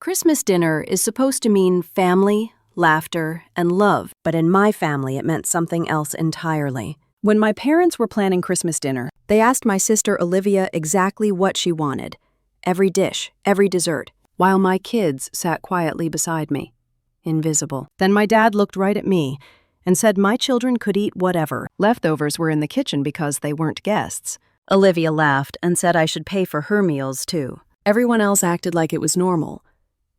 Christmas dinner is supposed to mean family, laughter, and love, but in my family it meant something else entirely. When my parents were planning Christmas dinner, they asked my sister Olivia exactly what she wanted. Every dish, every dessert, while my kids sat quietly beside me, invisible. Then my dad looked right at me and said my children could eat whatever. Leftovers were in the kitchen because they weren't guests. Olivia laughed and said I should pay for her meals too. Everyone else acted like it was normal,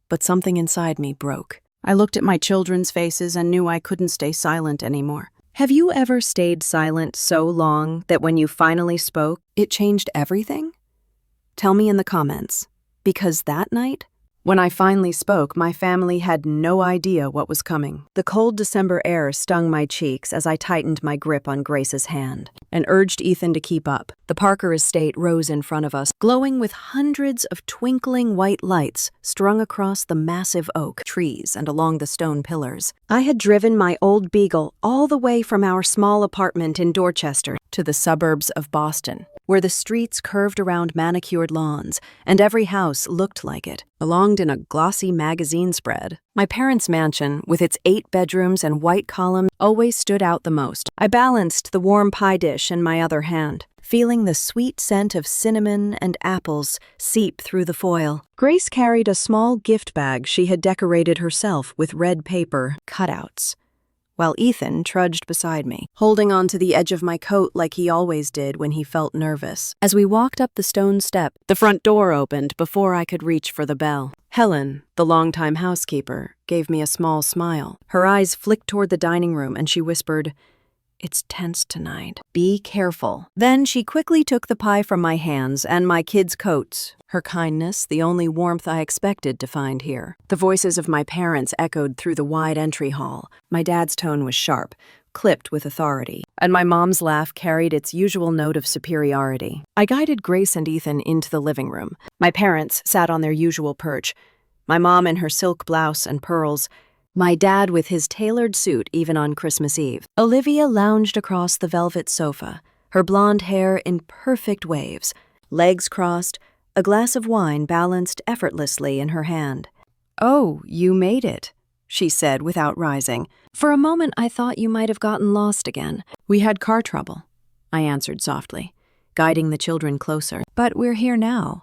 but something inside me broke. I looked at my children's faces and knew I couldn't stay silent anymore. Have you ever stayed silent so long that when you finally spoke, it changed everything? Tell me in the comments, because that night, when I finally spoke, my family had no idea what was coming. The cold December air stung my cheeks as I tightened my grip on Grace's hand and urged Ethan to keep up. The Parker estate rose in front of us, glowing with hundreds of twinkling white lights strung across the massive oak trees and along the stone pillars. I had driven my old Beagle all the way from our small apartment in Dorchester to the suburbs of Boston, where the streets curved around manicured lawns, and every house looked like it, belonged in a glossy magazine spread. My parents' mansion, with its 8 bedrooms and white columns, always stood out the most. I balanced the warm pie dish in my other hand, feeling the sweet scent of cinnamon and apples seep through the foil. Grace carried a small gift bag she had decorated herself with red paper cutouts, while Ethan trudged beside me, holding onto the edge of my coat like he always did when he felt nervous. As we walked up the stone step, the front door opened before I could reach for the bell. Helen, the longtime housekeeper, gave me a small smile. Her eyes flicked toward the dining room and she whispered, "It's tense tonight. Be careful." Then she quickly took the pie from my hands and my kids' coats, her kindness the only warmth I expected to find here. The voices of my parents echoed through the wide entry hall. My dad's tone was sharp, clipped with authority, and my mom's laugh carried its usual note of superiority. I guided Grace and Ethan into the living room. My parents sat on their usual perch, my mom in her silk blouse and pearls, my dad with his tailored suit even on Christmas Eve. Olivia lounged across the velvet sofa, her blonde hair in perfect waves, legs crossed, a glass of wine balanced effortlessly in her hand. "Oh, you made it," she said without rising. "For a moment I thought you might have gotten lost again." "We had car trouble," I answered softly, guiding the children closer. "But we're here now."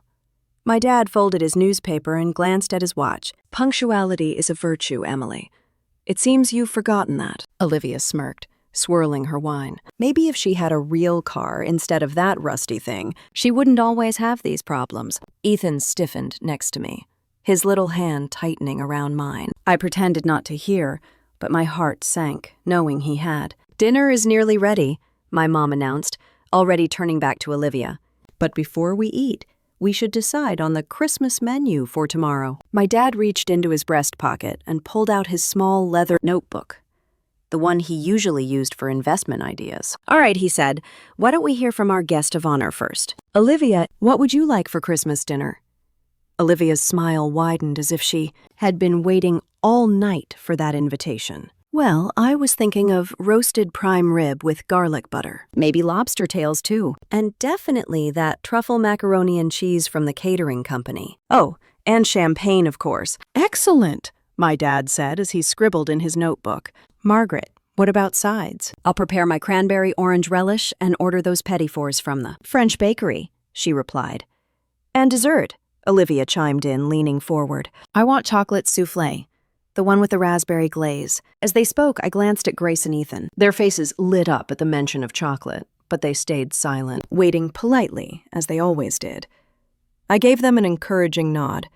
My dad folded his newspaper and glanced at his watch. "Punctuality is a virtue, Emily. It seems you've forgotten that." Olivia smirked, swirling her wine. Maybe if she had a real car instead of that rusty thing, she wouldn't always have these problems. Ethan stiffened next to me, his little hand tightening around mine. I pretended not to hear, but my heart sank, knowing he had. "Dinner is nearly ready," my mom announced, already turning back to Olivia. "But before we eat, we should decide on the Christmas menu for tomorrow." My dad reached into his breast pocket and pulled out his small leather notebook, the one he usually used for investment ideas. "All right," he said, "why don't we hear from our guest of honor first? Olivia, what would you like for Christmas dinner?" Olivia's smile widened as if she had been waiting all night for that invitation. "Well, I was thinking of roasted prime rib with garlic butter. Maybe lobster tails too. And definitely that truffle macaroni and cheese from the catering company. Oh, and champagne, of course." "Excellent," my dad said as he scribbled in his notebook. "Margaret, what about sides?" "I'll prepare my cranberry orange relish and order those petit fours from the French bakery," she replied. "And dessert," Olivia chimed in, leaning forward. "I want chocolate soufflé, the one with the raspberry glaze." As they spoke, I glanced at Grace and Ethan. Their faces lit up at the mention of chocolate, but they stayed silent, waiting politely, as they always did. I gave them an encouraging nod.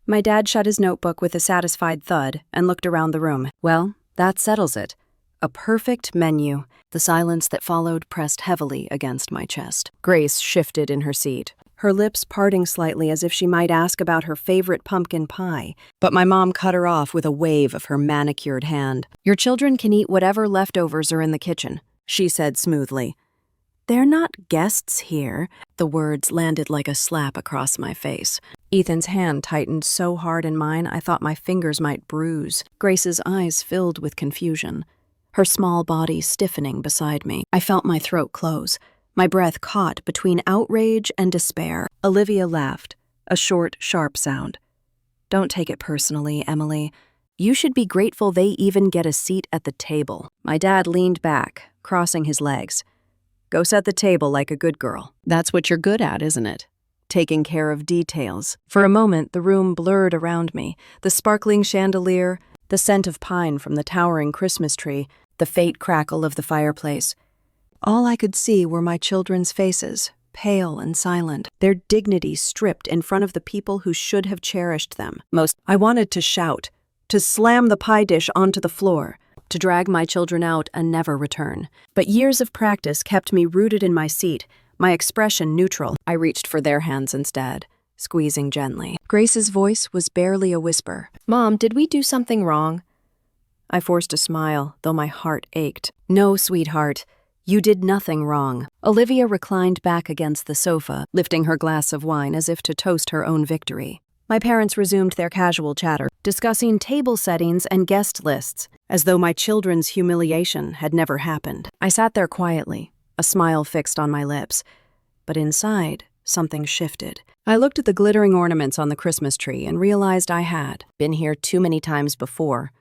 My dad shut his notebook with a satisfied thud and looked around the room. "Well, that settles it. A perfect menu." The silence that followed pressed heavily against my chest. Grace shifted in her seat, her lips parting slightly as if she might ask about her favorite pumpkin pie, but my mom cut her off with a wave of her manicured hand. "Your children can eat whatever leftovers are in the kitchen," she said smoothly. "They're not guests here." The words landed like a slap across my face. Ethan's hand tightened so hard in mine I thought my fingers might bruise. Grace's eyes filled with confusion, her small body stiffening beside me. I felt my throat close, my breath caught between outrage and despair. Olivia laughed, a short, sharp sound. Don't take it personally, Emily. You should be grateful they even get a seat at the table. My dad leaned back, crossing his legs. Go set the table like a good girl. That's what you're good at, isn't it? Taking care of details. For a moment, the room blurred around me. The sparkling chandelier, the scent of pine from the towering Christmas tree, the faint crackle of the fireplace. All I could see were my children's faces, pale and silent, their dignity stripped in front of the people who should have cherished them. I wanted to shout, to slam the pie dish onto the floor, to drag my children out and never return. But years of practice kept me rooted in my seat, my expression neutral. I reached for their hands instead, squeezing gently. Grace's voice was barely a whisper. Mom, did we do something wrong? I forced a smile, though my heart ached. No, sweetheart. You did nothing wrong. Olivia reclined back against the sofa, lifting her glass of wine as if to toast her own victory. My parents resumed their casual chatter, discussing table settings and guest lists, as though my children's humiliation had never happened. I sat there quietly, a smile fixed on my lips. But inside, something shifted. I looked at the glittering ornaments on the Christmas tree and realized I had been here too many times before,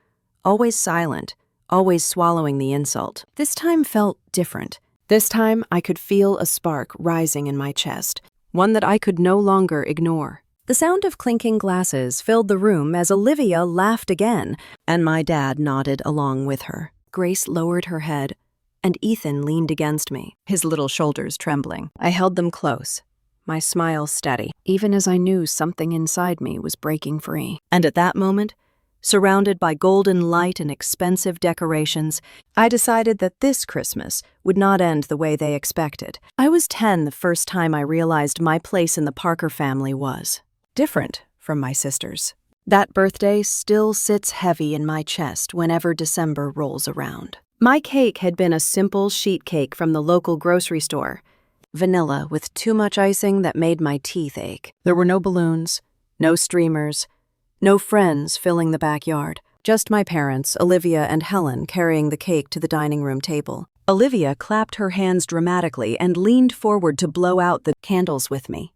always silent, always swallowing the insult. This time felt different. This time I could feel a spark rising in my chest, one that I could no longer ignore. The sound of clinking glasses filled the room as Olivia laughed again, and my dad nodded along with her. Grace lowered her head, and Ethan leaned against me, his little shoulders trembling. I held them close, my smile steady, even as I knew something inside me was breaking free. And at that moment, surrounded by golden light and expensive decorations, I decided that this Christmas would not end the way they expected. I was 10 the first time I realized my place in the Parker family was different from my sister's. That birthday still sits heavy in my chest whenever December rolls around. My cake had been a simple sheet cake from the local grocery store, vanilla with too much icing that made my teeth ache. There were no balloons, no streamers, no friends filling the backyard, just my parents, Olivia and Helen, carrying the cake to the dining room table. Olivia clapped her hands dramatically and leaned forward to blow out the candles with me,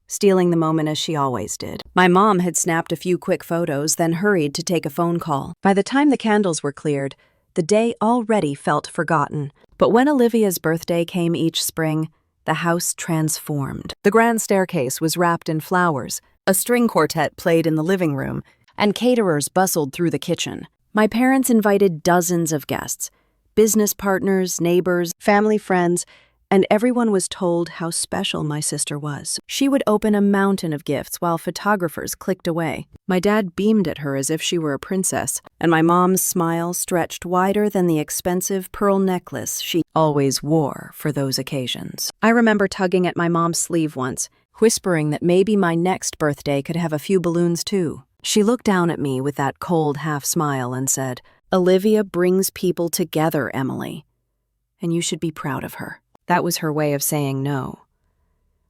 stealing the moment as she always did. My mom had snapped a few quick photos, then hurried to take a phone call. By the time the candles were cleared, the day already felt forgotten. But when Olivia's birthday came each spring, the house transformed. The grand staircase was wrapped in flowers, a string quartet played in the living room, and caterers bustled through the kitchen. My parents invited dozens of guests, business partners, neighbors, family friends, and everyone was told how special my sister was. She would open a mountain of gifts while photographers clicked away. My dad beamed at her as if she were a princess, and my mom's smile stretched wider than the expensive pearl necklace she always wore for those occasions. I remember tugging at my mom's sleeve once, whispering that maybe my next birthday could have a few balloons too. She looked down at me with that cold half-smile and said, "Olivia brings people together, Emily, and you should be proud of her." That was her way of saying no.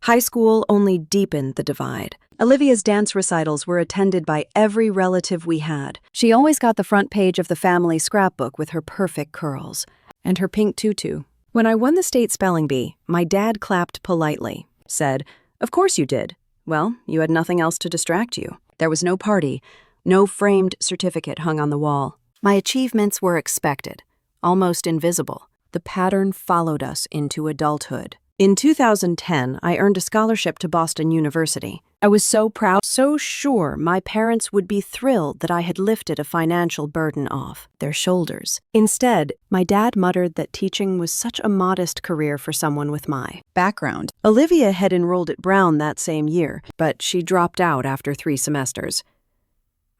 High school only deepened the divide. Olivia's dance recitals were attended by every relative we had. She always got the front page of the family scrapbook with her perfect curls and her pink tutu. When I won the state spelling bee, my dad clapped politely, said, "Of course you did. Well, you had nothing else to distract you." There was no party, no framed certificate hung on the wall. My achievements were expected, almost invisible. The pattern followed us into adulthood. In 2010, I earned a scholarship to Boston University. I was so proud, so sure my parents would be thrilled that I had lifted a financial burden off their shoulders. Instead, my dad muttered that teaching was such a modest career for someone with my background. Olivia had enrolled at Brown that same year, but she dropped out after 3 semesters.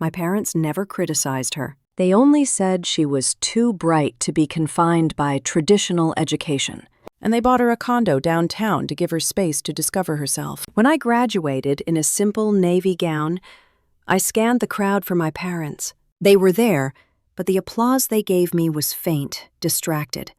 My parents never criticized her. They only said she was too bright to be confined by traditional education, and they bought her a condo downtown to give her space to discover herself. When I graduated in a simple navy gown, I scanned the crowd for my parents. They were there, but the applause they gave me was faint, distracted.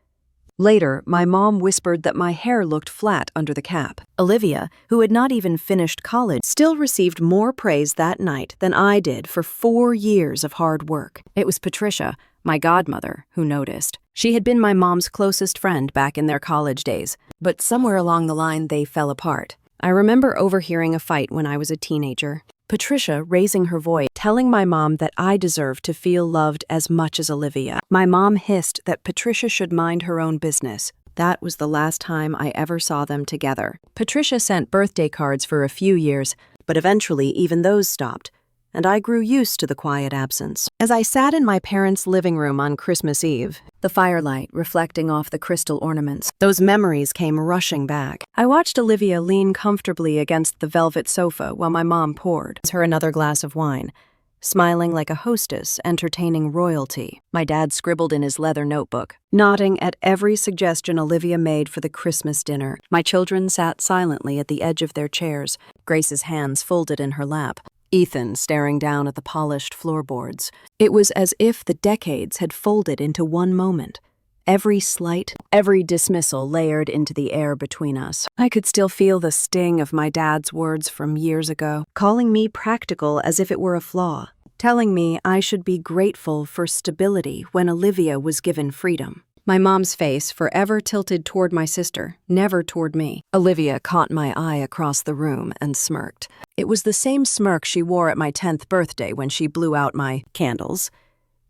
Later, my mom whispered that my hair looked flat under the cap. Olivia, who had not even finished college, still received more praise that night than I did for 4 years of hard work. It was Patricia, my godmother, who noticed. She had been my mom's closest friend back in their college days, but somewhere along the line they fell apart. I remember overhearing a fight when I was a teenager. Patricia, raising her voice, telling my mom that I deserved to feel loved as much as Olivia. My mom hissed that Patricia should mind her own business. That was the last time I ever saw them together. Patricia sent birthday cards for a few years, but eventually even those stopped, and I grew used to the quiet absence. As I sat in my parents' living room on Christmas Eve, the firelight reflecting off the crystal ornaments, those memories came rushing back. I watched Olivia lean comfortably against the velvet sofa while my mom poured her another glass of wine, smiling like a hostess entertaining royalty. My dad scribbled in his leather notebook, nodding at every suggestion Olivia made for the Christmas dinner. My children sat silently at the edge of their chairs, Grace's hands folded in her lap, Ethan staring down at the polished floorboards. It was as if the decades had folded into one moment. Every slight, every dismissal layered into the air between us. I could still feel the sting of my dad's words from years ago, calling me practical as if it were a flaw, telling me I should be grateful for stability when Olivia was given freedom. My mom's face forever tilted toward my sister, never toward me. Olivia caught my eye across the room and smirked. It was the same smirk she wore at my 10th birthday when she blew out my candles.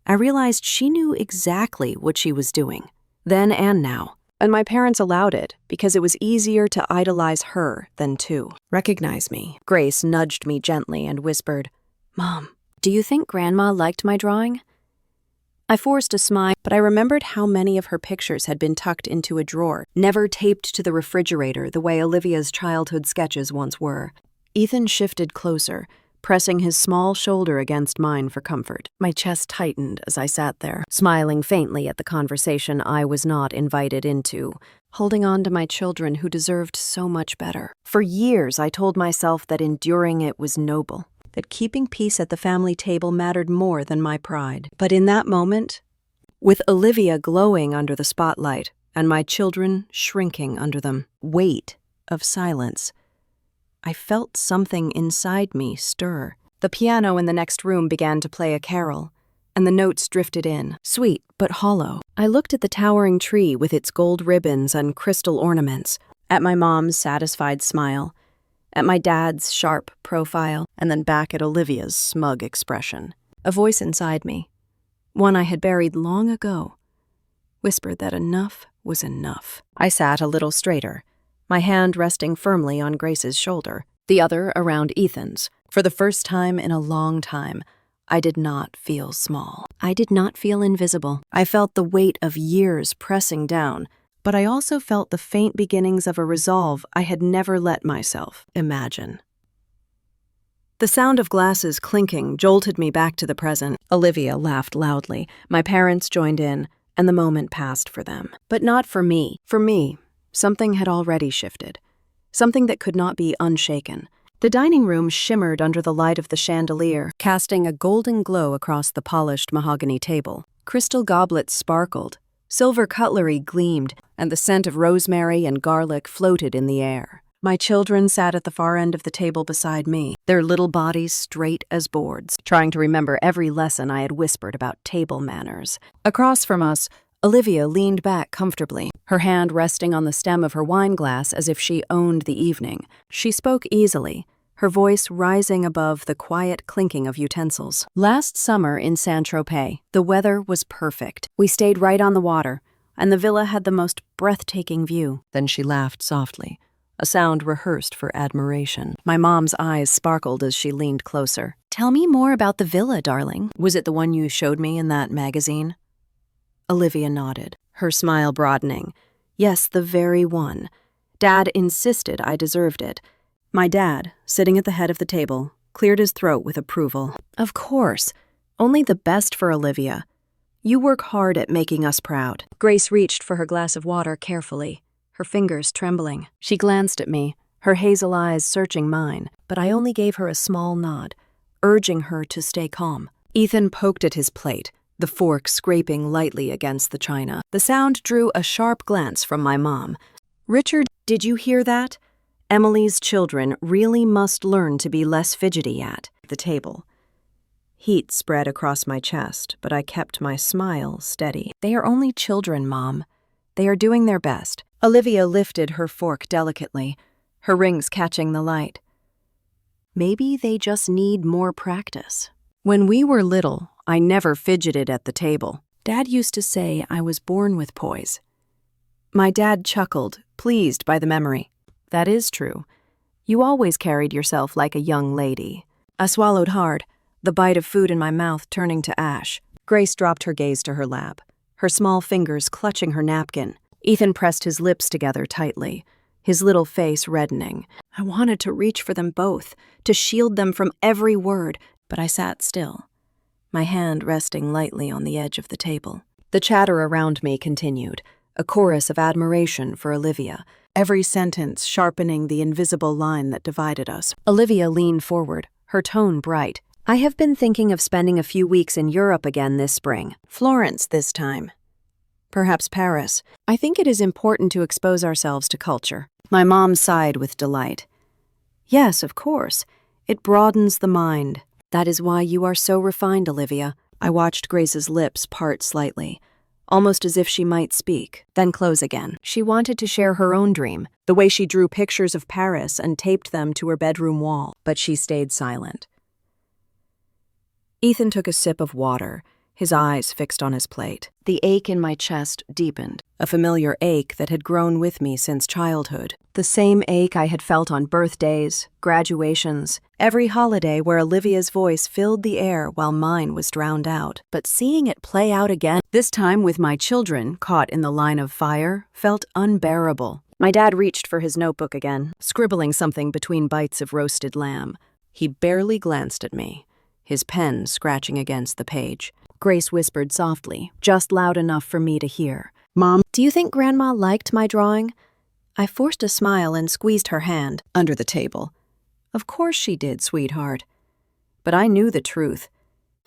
I realized she knew exactly what she was doing, then and now. And my parents allowed it because it was easier to idolize her than to recognize me. Grace nudged me gently and whispered, "Mom, do you think Grandma liked my drawing?" I forced a smile, but I remembered how many of her pictures had been tucked into a drawer, never taped to the refrigerator the way Olivia's childhood sketches once were. Ethan shifted closer, pressing his small shoulder against mine for comfort. My chest tightened as I sat there, smiling faintly at the conversation I was not invited into, holding on to my children who deserved so much better. For years, I told myself that enduring it was noble, that keeping peace at the family table mattered more than my pride. But in that moment, with Olivia glowing under the spotlight and my children shrinking under the weight of silence, I felt something inside me stir. The piano in the next room began to play a carol, and the notes drifted in, sweet but hollow. I looked at the towering tree with its gold ribbons and crystal ornaments, at my mom's satisfied smile, at my dad's sharp profile, and then back at Olivia's smug expression. A voice inside me, one I had buried long ago, whispered that enough was enough. I sat a little straighter, my hand resting firmly on Grace's shoulder, the other around Ethan's. For the first time in a long time, I did not feel small. I did not feel invisible. I felt the weight of years pressing down, but I also felt the faint beginnings of a resolve I had never let myself imagine. The sound of glasses clinking jolted me back to the present. Olivia laughed loudly. My parents joined in, and the moment passed for them. But not for me. For me, something had already shifted. Something that could not be unshaken. The dining room shimmered under the light of the chandelier, casting a golden glow across the polished mahogany table. Crystal goblets sparkled, silver cutlery gleamed, and the scent of rosemary and garlic floated in the air. My children sat at the far end of the table beside me, their little bodies straight as boards, trying to remember every lesson I had whispered about table manners. Across from us, Olivia leaned back comfortably, her hand resting on the stem of her wine glass as if she owned the evening. She spoke easily, her voice rising above the quiet clinking of utensils. Last summer in Saint-Tropez, the weather was perfect. We stayed right on the water, and the villa had the most breathtaking view. Then she laughed softly, a sound rehearsed for admiration. My mom's eyes sparkled as she leaned closer. "Tell me more about the villa, darling. Was it the one you showed me in that magazine?" Olivia nodded, her smile broadening. Yes, the very one. Dad insisted I deserved it. My dad, sitting at the head of the table, cleared his throat with approval. Of course. Only the best for Olivia. You work hard at making us proud. Grace reached for her glass of water carefully, her fingers trembling. She glanced at me, her hazel eyes searching mine, but I only gave her a small nod, urging her to stay calm. Ethan poked at his plate, the fork scraping lightly against the china. The sound drew a sharp glance from my mom. "Richard, did you hear that? Emily's children really must learn to be less fidgety at the table." Heat spread across my chest, but I kept my smile steady. "They are only children, Mom. They are doing their best." Olivia lifted her fork delicately, her rings catching the light. Maybe they just need more practice. When we were little, I never fidgeted at the table. Dad used to say I was born with poise. My dad chuckled, pleased by the memory. That is true. You always carried yourself like a young lady. I swallowed hard, the bite of food in my mouth turning to ash. Grace dropped her gaze to her lap, her small fingers clutching her napkin. Ethan pressed his lips together tightly, his little face reddening. I wanted to reach for them both, to shield them from every word, but I sat still, my hand resting lightly on the edge of the table. The chatter around me continued, a chorus of admiration for Olivia, every sentence sharpening the invisible line that divided us. Olivia leaned forward, her tone bright. I have been thinking of spending a few weeks in Europe again this spring. Florence this time. Perhaps Paris. I think it is important to expose ourselves to culture. My mom sighed with delight. Yes, of course. It broadens the mind. That is why you are so refined, Olivia. I watched Grace's lips part slightly, almost as if she might speak, then close again. She wanted to share her own dream, the way she drew pictures of Paris and taped them to her bedroom wall, but she stayed silent. Ethan took a sip of water, his eyes fixed on his plate. The ache in my chest deepened, a familiar ache that had grown with me since childhood. The same ache I had felt on birthdays, graduations, every holiday where Olivia's voice filled the air while mine was drowned out. But seeing it play out again, this time with my children caught in the line of fire, felt unbearable. My dad reached for his notebook again, scribbling something between bites of roasted lamb. He barely glanced at me, his pen scratching against the page. Grace whispered softly, just loud enough for me to hear. Mom, do you think Grandma liked my drawing? I forced a smile and squeezed her hand under the table. Of course she did, sweetheart. But I knew the truth.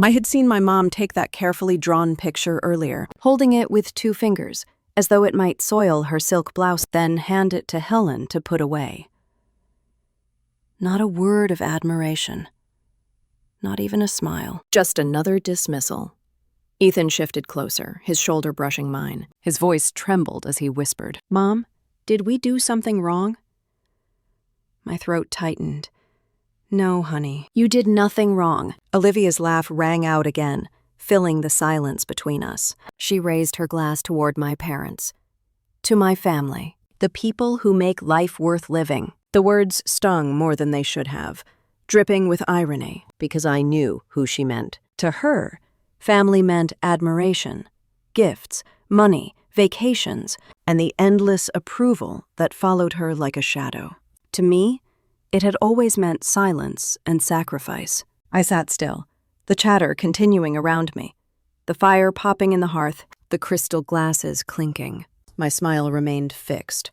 I had seen my mom take that carefully drawn picture earlier, holding it with 2 fingers, as though it might soil her silk blouse, then hand it to Helen to put away. Not a word of admiration. Not even a smile. Just another dismissal. Ethan shifted closer, his shoulder brushing mine. His voice trembled as he whispered, Mom, did we do something wrong? My throat tightened. No, honey, you did nothing wrong. Olivia's laugh rang out again, filling the silence between us. She raised her glass toward my parents. To my family, the people who make life worth living. The words stung more than they should have, dripping with irony, because I knew who she meant. To her, family meant admiration, gifts, money, vacations, and the endless approval that followed her like a shadow. To me, it had always meant silence and sacrifice. I sat still, the chatter continuing around me, the fire popping in the hearth, the crystal glasses clinking. My smile remained fixed,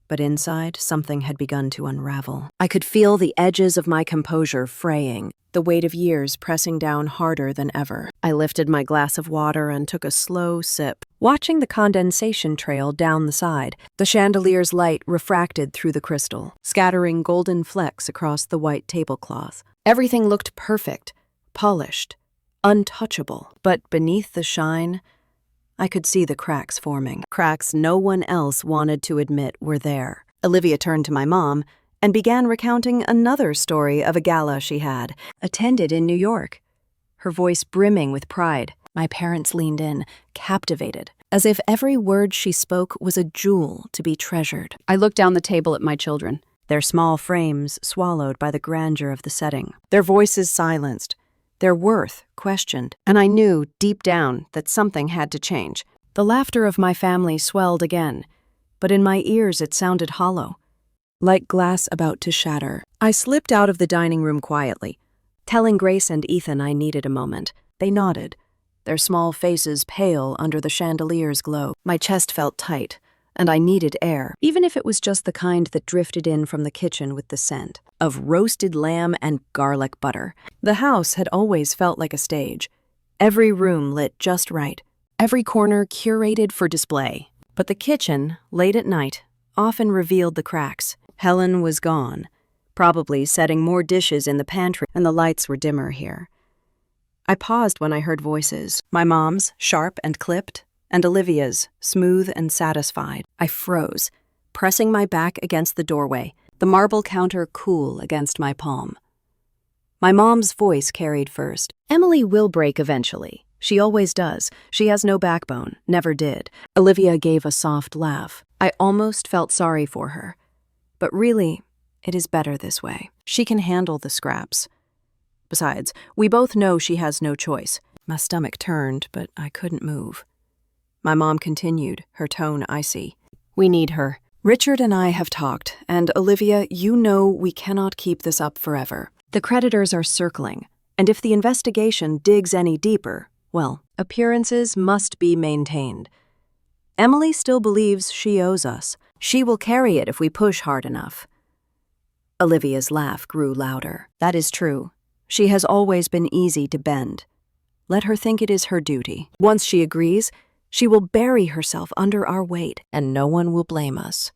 but inside something had begun to unravel. I could feel the edges of my composure fraying, the weight of years pressing down harder than ever. I lifted my glass of water and took a slow sip, watching the condensation trail down the side. The chandelier's light refracted through the crystal, scattering golden flecks across the white tablecloth. Everything looked perfect, polished, untouchable. But beneath the shine, I could see the cracks forming. Cracks no one else wanted to admit were there. Olivia turned to my mom and began recounting another story of a gala she had attended in New York, her voice brimming with pride. My parents leaned in, captivated, as if every word she spoke was a jewel to be treasured. I looked down the table at my children, their small frames swallowed by the grandeur of the setting, their voices silenced, their worth questioned, and I knew deep down that something had to change. The laughter of my family swelled again, but in my ears it sounded hollow, like glass about to shatter. I slipped out of the dining room quietly, telling Grace and Ethan I needed a moment. They nodded, their small faces pale under the chandelier's glow. My chest felt tight, and I needed air, even if it was just the kind that drifted in from the kitchen with the scent of roasted lamb and garlic butter. The house had always felt like a stage, every room lit just right, every corner curated for display. But the kitchen, late at night, often revealed the cracks. Helen was gone, probably setting more dishes in the pantry, and the lights were dimmer here. I paused when I heard voices, my mom's, sharp and clipped, and Olivia's, smooth and satisfied. I froze, pressing my back against the doorway, the marble counter cool against my palm. My mom's voice carried first. Emily will break eventually. She always does. She has no backbone, never did. Olivia gave a soft laugh. I almost felt sorry for her. But really, it is better this way. She can handle the scraps. Besides, we both know she has no choice. My stomach turned, but I couldn't move. My mom continued, her tone icy. We need her. Richard and I have talked, and Olivia, you know we cannot keep this up forever. The creditors are circling, and if the investigation digs any deeper, well, appearances must be maintained. Emily still believes she owes us. She will carry it if we push hard enough. Olivia's laugh grew louder. That is true. She has always been easy to bend. Let her think it is her duty. Once she agrees, she will bury herself under our weight, and no one will blame us.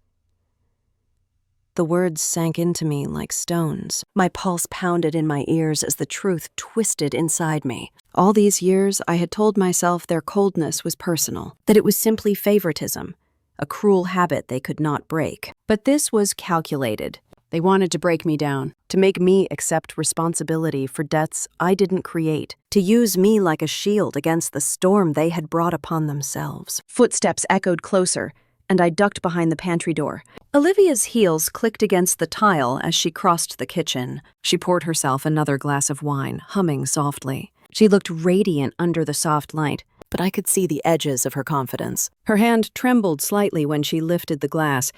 The words sank into me like stones. My pulse pounded in my ears as the truth twisted inside me. All these years, I had told myself their coldness was personal, that it was simply favoritism, a cruel habit they could not break. But this was calculated. They wanted to break me down, to make me accept responsibility for debts I didn't create, to use me like a shield against the storm they had brought upon themselves. Footsteps echoed closer, and I ducked behind the pantry door. Olivia's heels clicked against the tile as she crossed the kitchen. She poured herself another glass of wine, humming softly. She looked radiant under the soft light, but I could see the edges of her confidence. Her hand trembled slightly when she lifted the glass,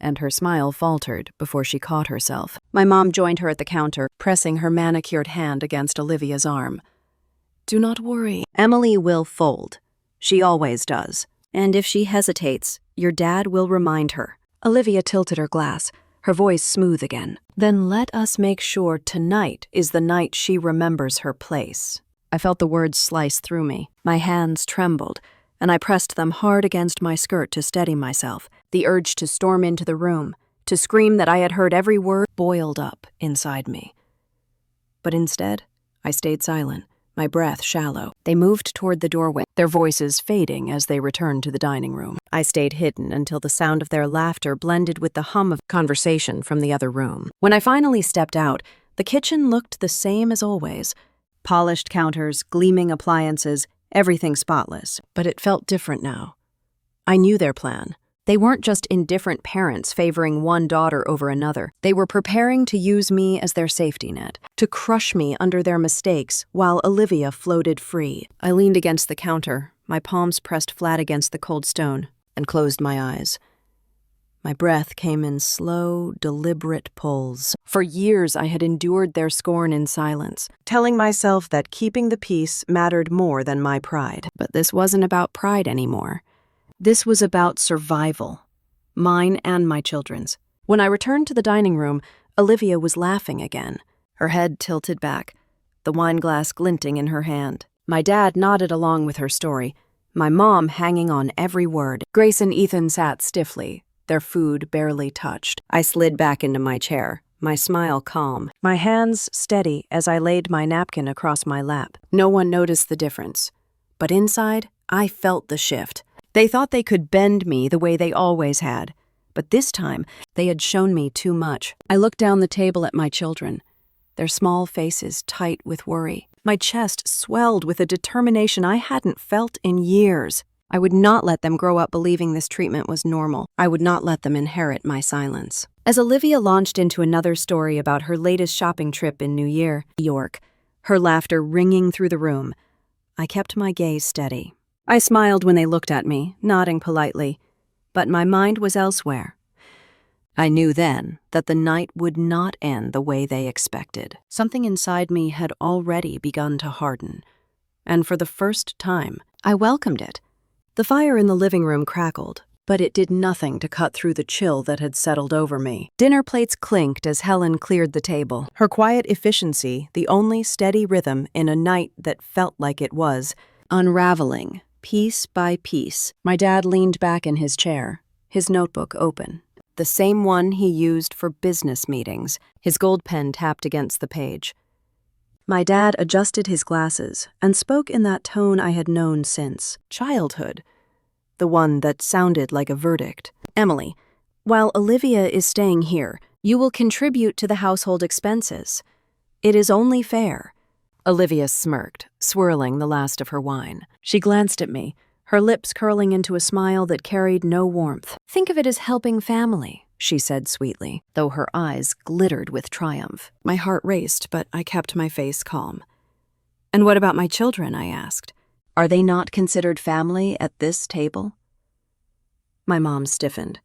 and her smile faltered before she caught herself. My mom joined her at the counter, pressing her manicured hand against Olivia's arm. Do not worry. Emily will fold. She always does. And if she hesitates, your dad will remind her. Olivia tilted her glass, her voice smooth again. Then let us make sure tonight is the night she remembers her place. I felt the words slice through me. My hands trembled, and I pressed them hard against my skirt to steady myself. The urge to storm into the room, to scream that I had heard every word, boiled up inside me. But instead, I stayed silent, my breath shallow. They moved toward the doorway, their voices fading as they returned to the dining room. I stayed hidden until the sound of their laughter blended with the hum of conversation from the other room. When I finally stepped out, the kitchen looked the same as always. Polished counters, gleaming appliances, everything spotless. But it felt different now. I knew their plan. They weren't just indifferent parents favoring one daughter over another. They were preparing to use me as their safety net, to crush me under their mistakes while Olivia floated free. I leaned against the counter, my palms pressed flat against the cold stone, and closed my eyes. My breath came in slow, deliberate pulls. For years I had endured their scorn in silence, telling myself that keeping the peace mattered more than my pride. But this wasn't about pride anymore. This was about survival, mine and my children's. When I returned to the dining room, Olivia was laughing again, her head tilted back, the wine glass glinting in her hand. My dad nodded along with her story, my mom hanging on every word. Grace and Ethan sat stiffly, their food barely touched. I slid back into my chair, my smile calm, my hands steady as I laid my napkin across my lap. No one noticed the difference, but inside, I felt the shift. They thought they could bend me the way they always had, but this time, they had shown me too much. I looked down the table at my children, their small faces tight with worry. My chest swelled with a determination I hadn't felt in years. I would not let them grow up believing this treatment was normal. I would not let them inherit my silence. As Olivia launched into another story about her latest shopping trip in New York, her laughter ringing through the room, I kept my gaze steady. I smiled when they looked at me, nodding politely, but my mind was elsewhere. I knew then that the night would not end the way they expected. Something inside me had already begun to harden, and for the first time, I welcomed it. The fire in the living room crackled, but it did nothing to cut through the chill that had settled over me. Dinner plates clinked as Helen cleared the table, her quiet efficiency the only steady rhythm in a night that felt like it was unraveling. Piece by piece, my dad leaned back in his chair, his notebook open. The same one he used for business meetings, his gold pen tapped against the page. My dad adjusted his glasses and spoke in that tone I had known since childhood, the one that sounded like a verdict. Emily, while Olivia is staying here, you will contribute to the household expenses. It is only fair." Olivia smirked, swirling the last of her wine. She glanced at me, her lips curling into a smile that carried no warmth. "Think of it as helping family," she said sweetly, though her eyes glittered with triumph. My heart raced, but I kept my face calm. "And what about my children?" I asked. "Are they not considered family at this table?" My mom stiffened.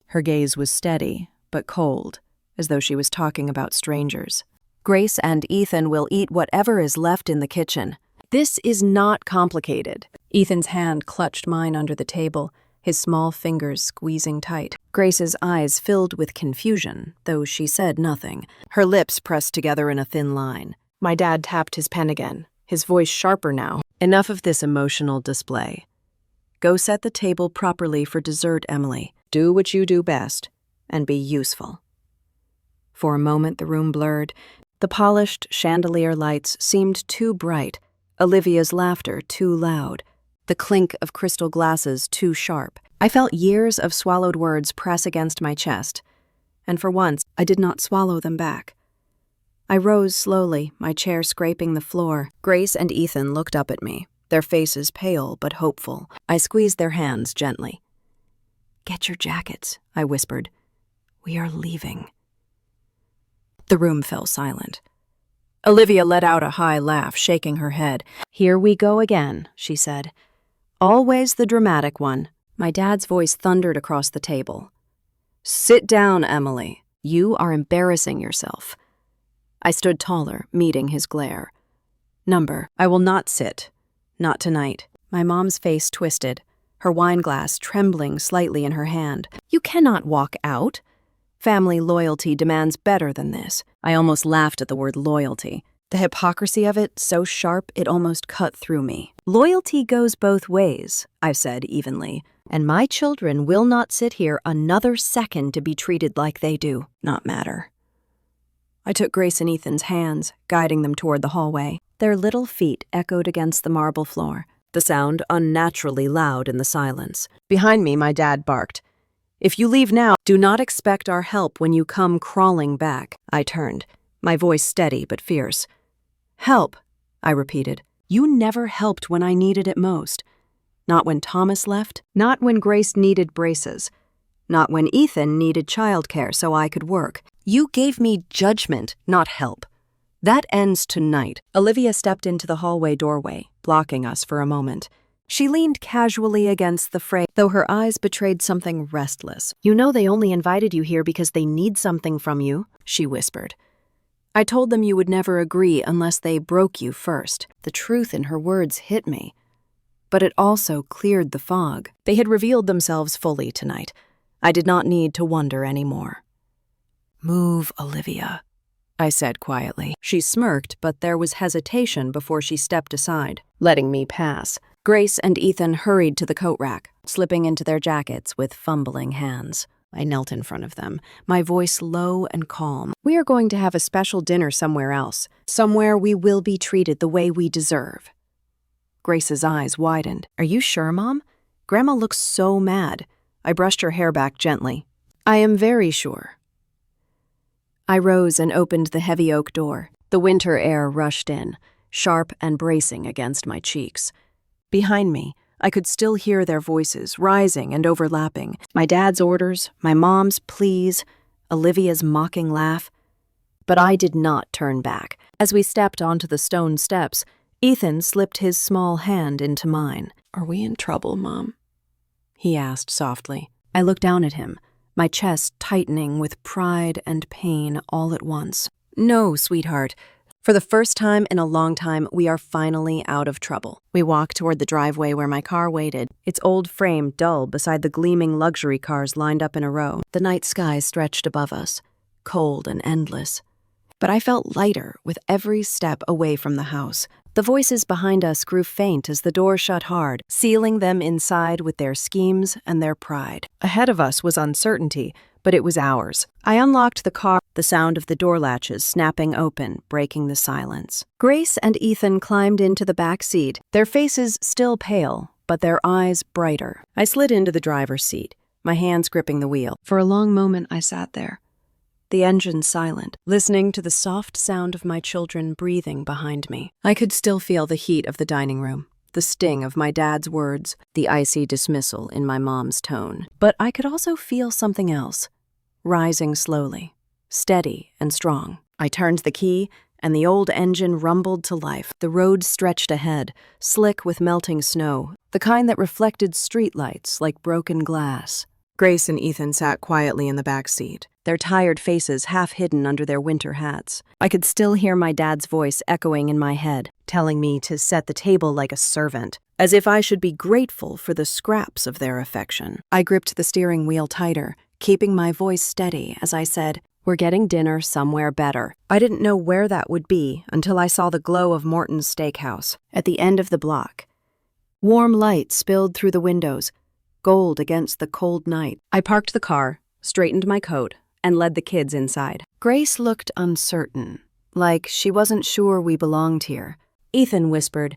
Her gaze was steady, but cold, as though she was talking about strangers. "Grace and Ethan will eat whatever is left in the kitchen. This is not complicated." Ethan's hand clutched mine under the table, his small fingers squeezing tight. Grace's eyes filled with confusion, though she said nothing. Her lips pressed together in a thin line. My dad tapped his pen again, his voice sharper now. "Enough of this emotional display. Go set the table properly for dessert, Emily. Do what you do best, and be useful." For a moment the room blurred. The polished chandelier lights seemed too bright, Olivia's laughter too loud, the clink of crystal glasses too sharp. I felt years of swallowed words press against my chest, and for once I did not swallow them back. I rose slowly, my chair scraping the floor. Grace and Ethan looked up at me, their faces pale but hopeful. I squeezed their hands gently. "Get your jackets," I whispered. "We are leaving." The room fell silent. Olivia let out a high laugh, shaking her head. "Here we go again," she said. "Always the dramatic one." My dad's voice thundered across the table. "Sit down, Emily. You are embarrassing yourself." I stood taller, meeting his glare. "Number, I will not sit. Not tonight." My mom's face twisted, her wineglass trembling slightly in her hand. "You cannot walk out. Family loyalty demands better than this." I almost laughed at the word loyalty. The hypocrisy of it, so sharp it almost cut through me. "Loyalty goes both ways," I said evenly, "and my children will not sit here another second to be treated like they do not matter." I took Grace and Ethan's hands, guiding them toward the hallway. Their little feet echoed against the marble floor, the sound unnaturally loud in the silence. Behind me, my dad barked, "If you leave now, do not expect our help when you come crawling back." I turned, my voice steady but fierce. "Help," I repeated. "You never helped when I needed it most. Not when Thomas left, not when Grace needed braces, not when Ethan needed childcare so I could work. You gave me judgment, not help. That ends tonight." Olivia stepped into the hallway doorway, blocking us for a moment. She leaned casually against the frame, though her eyes betrayed something restless. "You know they only invited you here because they need something from you," she whispered. "I told them you would never agree unless they broke you first." The truth in her words hit me, but it also cleared the fog. They had revealed themselves fully tonight. I did not need to wonder anymore. "Move, Olivia," I said quietly. She smirked, but there was hesitation before she stepped aside, letting me pass. Grace and Ethan hurried to the coat rack, slipping into their jackets with fumbling hands. I knelt in front of them, my voice low and calm. "We are going to have a special dinner somewhere else, somewhere we will be treated the way we deserve." Grace's eyes widened. "Are you sure, Mom? Grandma looks so mad." I brushed her hair back gently. "I am very sure." I rose and opened the heavy oak door. The winter air rushed in, sharp and bracing against my cheeks. Behind me, I could still hear their voices, rising and overlapping. My dad's orders, my mom's pleas, Olivia's mocking laugh. But I did not turn back. As we stepped onto the stone steps, Ethan slipped his small hand into mine. "Are we in trouble, Mom?" he asked softly. I looked down at him, my chest tightening with pride and pain all at once. "No, sweetheart. For the first time in a long time, we are finally out of trouble." We walked toward the driveway where my car waited, its old frame dull beside the gleaming luxury cars lined up in a row. The night sky stretched above us, cold and endless. But I felt lighter with every step away from the house. The voices behind us grew faint as the door shut hard, sealing them inside with their schemes and their pride. Ahead of us was uncertainty, but it was ours. I unlocked the car, the sound of the door latches snapping open, breaking the silence. Grace and Ethan climbed into the back seat, their faces still pale, but their eyes brighter. I slid into the driver's seat, my hands gripping the wheel. For a long moment I sat there, the engine silent, listening to the soft sound of my children breathing behind me. I could still feel the heat of the dining room, the sting of my dad's words, the icy dismissal in my mom's tone. But I could also feel something else, rising slowly, steady and strong. I turned the key, and the old engine rumbled to life. The road stretched ahead, slick with melting snow, the kind that reflected streetlights like broken glass. Grace and Ethan sat quietly in the back seat, their tired faces half hidden under their winter hats. I could still hear my dad's voice echoing in my head, telling me to set the table like a servant, as if I should be grateful for the scraps of their affection. I gripped the steering wheel tighter, keeping my voice steady as I said, "We're getting dinner somewhere better." I didn't know where that would be until I saw the glow of Morton's Steakhouse at the end of the block. Warm light spilled through the windows, gold against the cold night. I parked the car, straightened my coat, and led the kids inside. Grace looked uncertain, like she wasn't sure we belonged here. Ethan whispered,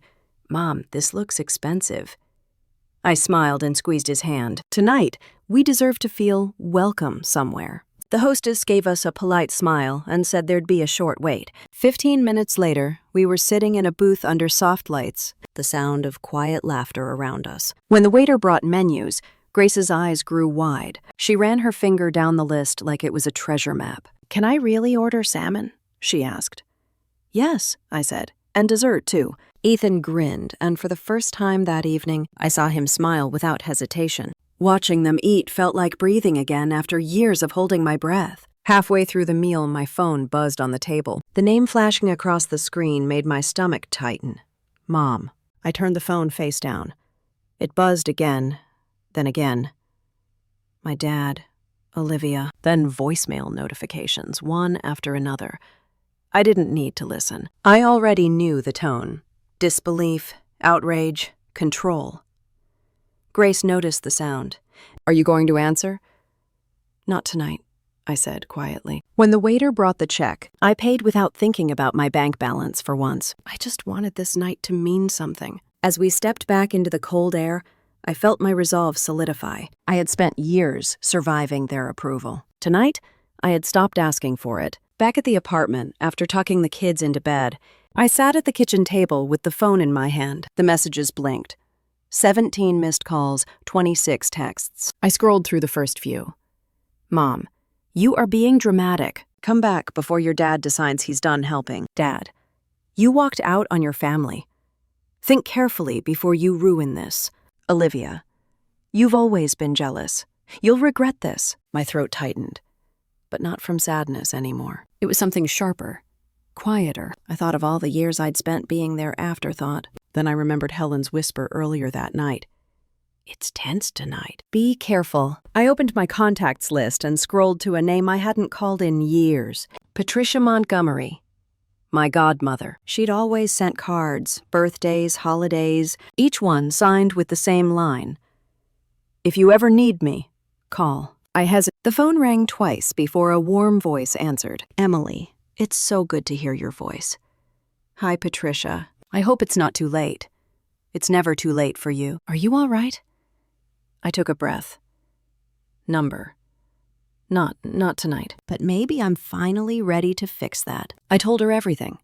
"Mom, this looks expensive." I smiled and squeezed his hand. Tonight, we deserve to feel welcome somewhere. The hostess gave us a polite smile and said there'd be a short wait. 15 minutes later, we were sitting in a booth under soft lights, the sound of quiet laughter around us. When the waiter brought menus, Grace's eyes grew wide. She ran her finger down the list like it was a treasure map. "Can I really order salmon?" she asked. "Yes," I said, "and dessert, too." Ethan grinned, and for the first time that evening, I saw him smile without hesitation. Watching them eat felt like breathing again after years of holding my breath. Halfway through the meal, my phone buzzed on the table. The name flashing across the screen made my stomach tighten. Mom. I turned the phone face down. It buzzed again, then again. My dad, Olivia, then voicemail notifications, one after another. I didn't need to listen. I already knew the tone. Disbelief, outrage, control. Grace noticed the sound. "Are you going to answer?" "Not tonight," I said quietly. When the waiter brought the check, I paid without thinking about my bank balance for once. I just wanted this night to mean something. As we stepped back into the cold air, I felt my resolve solidify. I had spent years surviving their approval. Tonight, I had stopped asking for it. Back at the apartment, after tucking the kids into bed, I sat at the kitchen table with the phone in my hand. The messages blinked. 17 missed calls, 26 texts. I scrolled through the first few. "Mom, you are being dramatic. Come back before your dad decides he's done helping." "Dad, you walked out on your family. Think carefully before you ruin this." "Olivia, you've always been jealous. You'll regret this." My throat tightened, but not from sadness anymore. It was something sharper, quieter. I thought of all the years I'd spent being their afterthought. Then I remembered Helen's whisper earlier that night. "It's tense tonight. Be careful." I opened my contacts list and scrolled to a name I hadn't called in years. Patricia Montgomery. My godmother. She'd always sent cards, birthdays, holidays, each one signed with the same line. "If you ever need me, call." I hesitated. The phone rang twice before a warm voice answered. "Emily, it's so good to hear your voice." "Hi, Patricia. I hope it's not too late." "It's never too late for you." "Are you all right?" I took a breath. Number. Not tonight. But maybe I'm finally ready to fix that. I told her everything.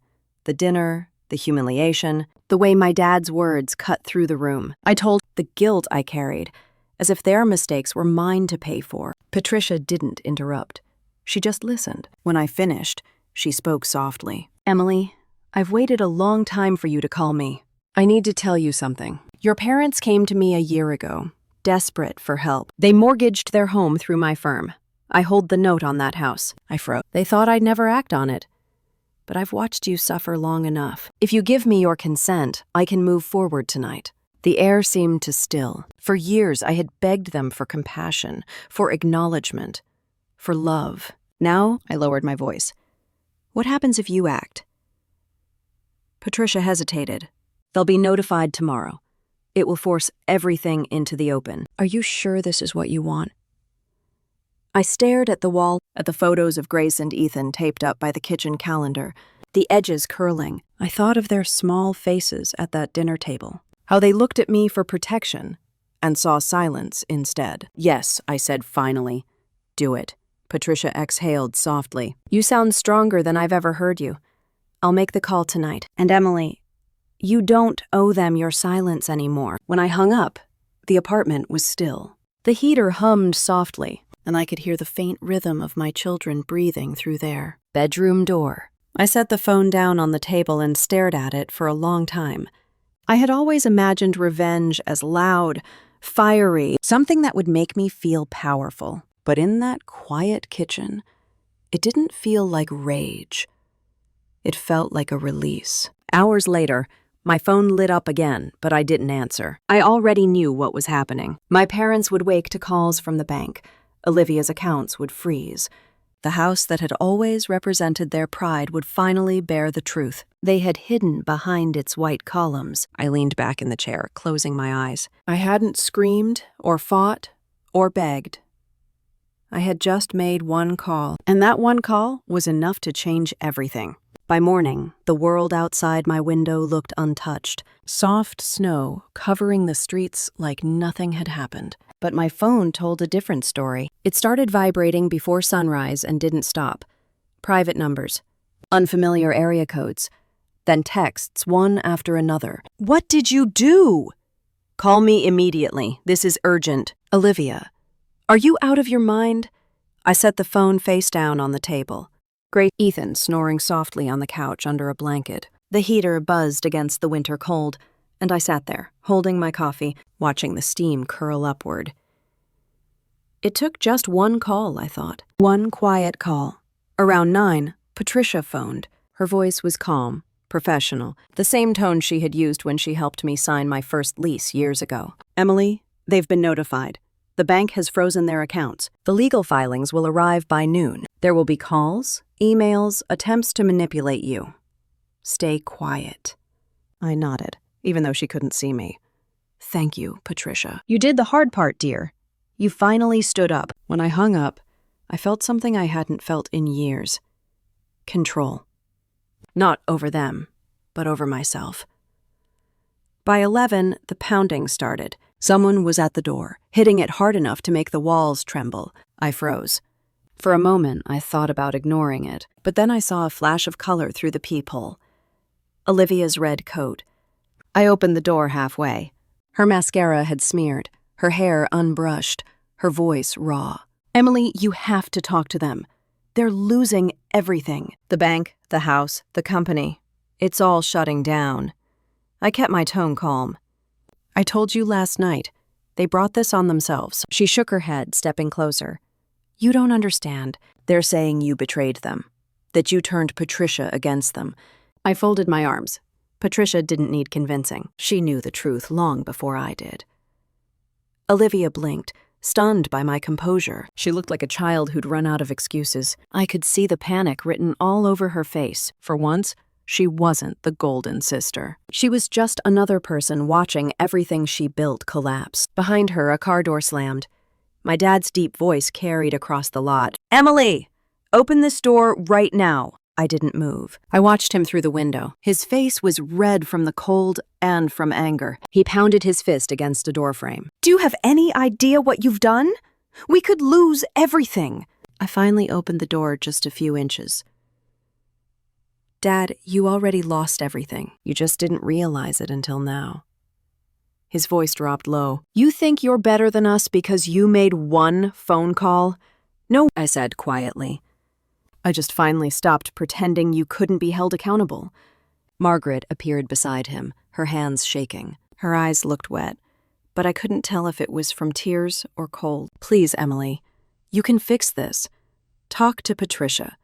The dinner, the humiliation, the way my dad's words cut through the room. I told the guilt I carried, as if their mistakes were mine to pay for. Patricia didn't interrupt. She just listened. When I finished, she spoke softly. "Emily, I've waited a long time for you to call me. I need to tell you something. Your parents came to me a year ago, desperate for help. They mortgaged their home through my firm. I hold the note on that house." I froze. "They thought I'd never act on it. But I've watched you suffer long enough. If you give me your consent, I can move forward tonight." The air seemed to still. For years, I had begged them for compassion, for acknowledgement, for love. Now, I lowered my voice. "What happens if you act?" Patricia hesitated. "They'll be notified tomorrow. It will force everything into the open. Are you sure this is what you want?" I stared at the wall, at the photos of Grace and Ethan taped up by the kitchen calendar, the edges curling. I thought of their small faces at that dinner table, how they looked at me for protection and saw silence instead. "Yes," I said finally. "Do it. Patricia exhaled softly. You sound stronger than I've ever heard you. I'll make the call tonight. And Emily, you don't owe them your silence anymore. When I hung up, the apartment was still. The heater hummed softly, and I could hear the faint rhythm of my children breathing through their bedroom door. I set the phone down on the table and stared at it for a long time. I had always imagined revenge as loud, fiery, something that would make me feel powerful. But in that quiet kitchen, it didn't feel like rage. It felt like a release. Hours later, my phone lit up again, but I didn't answer. I already knew what was happening. My parents would wake to calls from the bank. Olivia's accounts would freeze. The house that had always represented their pride would finally bear the truth. They had hidden behind its white columns. I leaned back in the chair, closing my eyes. I hadn't screamed or fought or begged. I had just made one call, and that one call was enough to change everything. By morning, the world outside my window looked untouched. Soft snow covering the streets like nothing had happened. But my phone told a different story. It started vibrating before sunrise and didn't stop. Private numbers, unfamiliar area codes, then texts one after another. What did you do? Call me immediately. This is urgent. Olivia, are you out of your mind? I set the phone face down on the table. Great Ethan snoring softly on the couch under a blanket. The heater buzzed against the winter cold, and I sat there, holding my coffee, watching the steam curl upward. It took just one call, I thought. One quiet call. Around 9, Patricia phoned. Her voice was calm, professional, the same tone she had used when she helped me sign my first lease years ago. Emily, they've been notified. The bank has frozen their accounts. The legal filings will arrive by noon. There will be calls, emails, attempts to manipulate you. Stay quiet. I nodded, even though she couldn't see me. Thank you, Patricia. You did the hard part, dear. You finally stood up. When I hung up, I felt something I hadn't felt in years. Control. Not over them, but over myself. By 11, the pounding started. Someone was at the door, hitting it hard enough to make the walls tremble. I froze. For a moment, I thought about ignoring it, but then I saw a flash of color through the peephole. Olivia's red coat. I opened the door halfway. Her mascara had smeared, her hair unbrushed, her voice raw. Emily, you have to talk to them. They're losing everything. The bank, the house, the company. It's all shutting down. I kept my tone calm. I told you last night. They brought this on themselves. She shook her head, stepping closer. You don't understand. They're saying you betrayed them, that you turned Patricia against them. I folded my arms. Patricia didn't need convincing. She knew the truth long before I did. Olivia blinked, stunned by my composure. She looked like a child who'd run out of excuses. I could see the panic written all over her face. For once, she wasn't the golden sister. She was just another person watching everything she built collapse. Behind her, a car door slammed. My dad's deep voice carried across the lot. Emily, open this door right now. I didn't move. I watched him through the window. His face was red from the cold and from anger. He pounded his fist against a doorframe. Do you have any idea what you've done? We could lose everything. I finally opened the door just a few inches. Dad, you already lost everything. You just didn't realize it until now. His voice dropped low. You think you're better than us because you made one phone call? No, I said quietly. I just finally stopped pretending you couldn't be held accountable. Margaret appeared beside him, her hands shaking. Her eyes looked wet, but I couldn't tell if it was from tears or cold. Please, Emily, you can fix this. Talk to Patricia.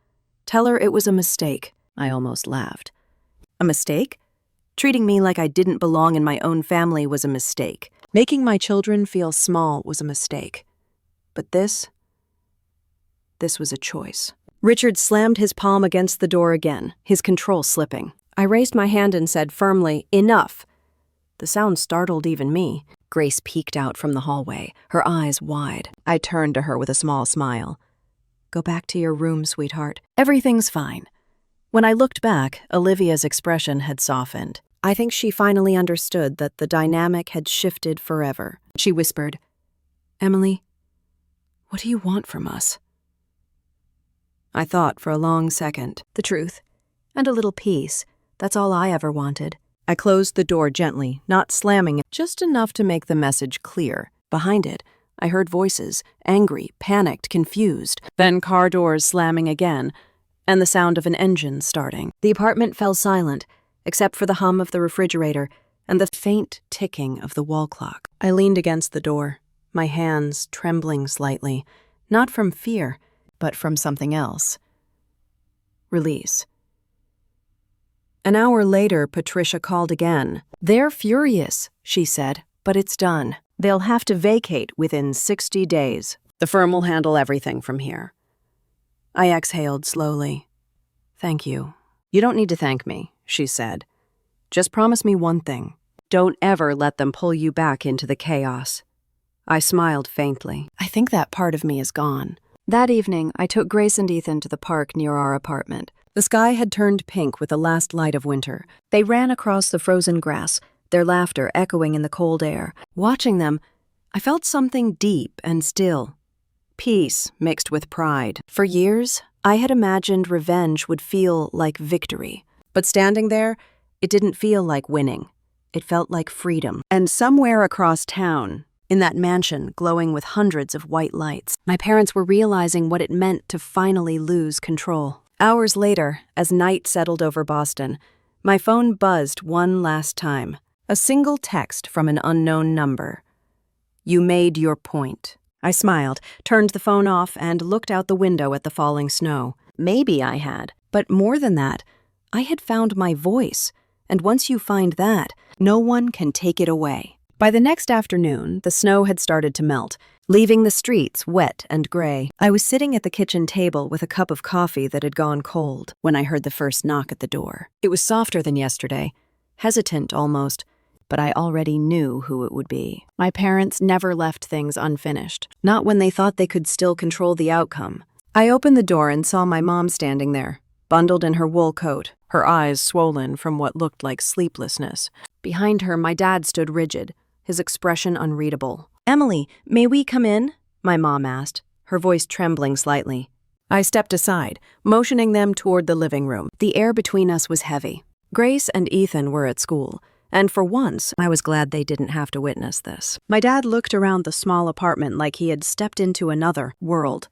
Tell her it was a mistake. I almost laughed. A mistake? Treating me like I didn't belong in my own family was a mistake. Making my children feel small was a mistake. But this was a choice. Richard slammed his palm against the door again, his control slipping. I raised my hand and said firmly, "Enough." The sound startled even me. Grace peeked out from the hallway, her eyes wide. I turned to her with a small smile. Go back to your room, sweetheart. Everything's fine. When I looked back, Olivia's expression had softened. I think she finally understood that the dynamic had shifted forever. She whispered, Emily, what do you want from us? I thought for a long second. The truth. And a little peace. That's all I ever wanted. I closed the door gently, not slamming it, just enough to make the message clear. Behind it, I heard voices, angry, panicked, confused. Then car doors slamming again, and the sound of an engine starting. The apartment fell silent, except for the hum of the refrigerator and the faint ticking of the wall clock. I leaned against the door, my hands trembling slightly, not from fear, but from something else. Release. An hour later, Patricia called again. "They're furious," she said, "but it's done. They'll have to vacate within 60 days. The firm will handle everything from here." I exhaled slowly. "Thank you." "You don't need to thank me," she said. "Just promise me one thing. Don't ever let them pull you back into the chaos." I smiled faintly. I think that part of me is gone. That evening, I took Grace and Ethan to the park near our apartment. The sky had turned pink with the last light of winter. They ran across the frozen grass, their laughter echoing in the cold air. Watching them, I felt something deep and still. Peace mixed with pride. For years, I had imagined revenge would feel like victory. But standing there, it didn't feel like winning. It felt like freedom. And somewhere across town, in that mansion glowing with hundreds of white lights, my parents were realizing what it meant to finally lose control. Hours later, as night settled over Boston, my phone buzzed one last time. A single text from an unknown number. "You made your point." I smiled, turned the phone off, and looked out the window at the falling snow. Maybe I had, but more than that, I had found my voice. And once you find that, no one can take it away. By the next afternoon, the snow had started to melt, leaving the streets wet and gray. I was sitting at the kitchen table with a cup of coffee that had gone cold when I heard the first knock at the door. It was softer than yesterday, hesitant almost, but I already knew who it would be. My parents never left things unfinished, not when they thought they could still control the outcome. I opened the door and saw my mom standing there, bundled in her wool coat, her eyes swollen from what looked like sleeplessness. Behind her, my dad stood rigid, his expression unreadable. "Emily, may we come in?" my mom asked, her voice trembling slightly. I stepped aside, motioning them toward the living room. The air between us was heavy. Grace and Ethan were at school, and for once, I was glad they didn't have to witness this. My dad looked around the small apartment like he had stepped into another world.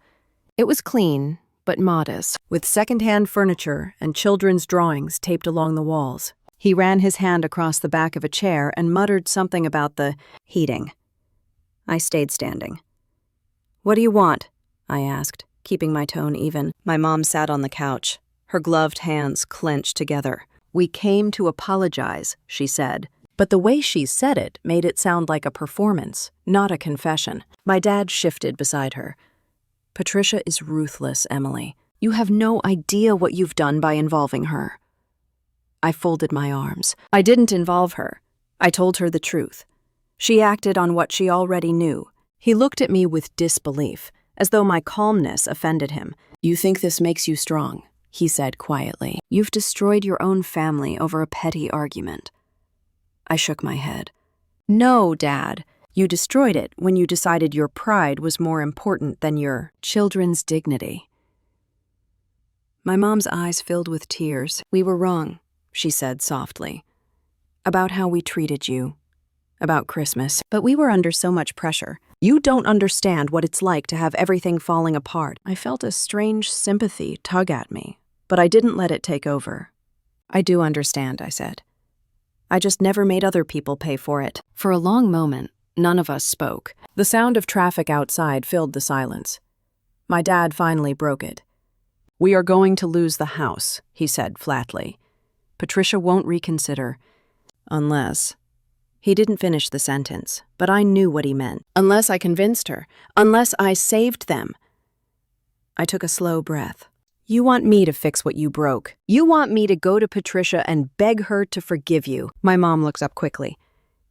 It was clean, but modest, with secondhand furniture and children's drawings taped along the walls. He ran his hand across the back of a chair and muttered something about the heating. I stayed standing. "What do you want?" I asked, keeping my tone even. My mom sat on the couch, her gloved hands clenched together. "We came to apologize," she said. But the way she said it made it sound like a performance, not a confession. My dad shifted beside her. "Patricia is ruthless, Emily. You have no idea what you've done by involving her." I folded my arms. "I didn't involve her. I told her the truth. She acted on what she already knew." He looked at me with disbelief, as though my calmness offended him. "You think this makes you strong," he said quietly. "You've destroyed your own family over a petty argument." I shook my head. "No, Dad. You destroyed it when you decided your pride was more important than your children's dignity." My mom's eyes filled with tears. "We were wrong," she said softly, "about how we treated you, about Christmas. But we were under so much pressure. You don't understand what it's like to have everything falling apart." I felt a strange sympathy tug at me, but I didn't let it take over. "I do understand," I said. "I just never made other people pay for it." For a long moment, none of us spoke. The sound of traffic outside filled the silence. My dad finally broke it. "We are going to lose the house," he said flatly. "Patricia won't reconsider. Unless..." He didn't finish the sentence, but I knew what he meant. "Unless I convinced her. Unless I saved them." I took a slow breath. "You want me to fix what you broke. You want me to go to Patricia and beg her to forgive you." My mom looked up quickly.